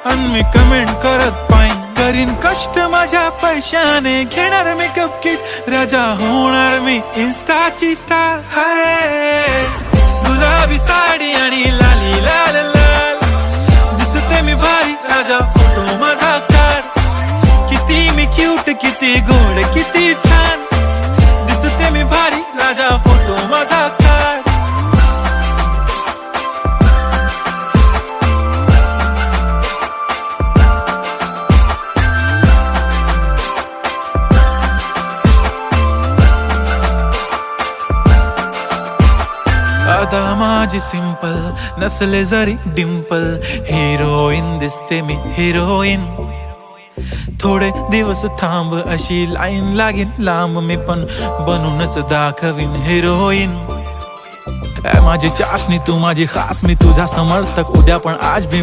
आणि मी कमेंट करत पाहिन, करीन कष्ट माझ्या पैशाने, घेणार मेकअप किट, राजा होणार मी इन्स्टाची स्टार. हाय गुलाबी साडी आणि लाली लाल लाल, दिसते मी भारी, राजा फोटो माझा काढ. किती मी क्यूट, किती गोड, किती छान, दिसते मी भारी, राजा फोटो माझा काढ. अदा माझी सिंपल, नसले जरी डिंपल, हिरोईन दिसते मी हिरोईन. थोडे दिवस थांब, अशी लाईन लागेल लांब, मी पण बनूनच दाखवीन हिरोईन. माझी चाशनी तू माझी खास, मी तुझा समर्थक, उद्या पण आज भी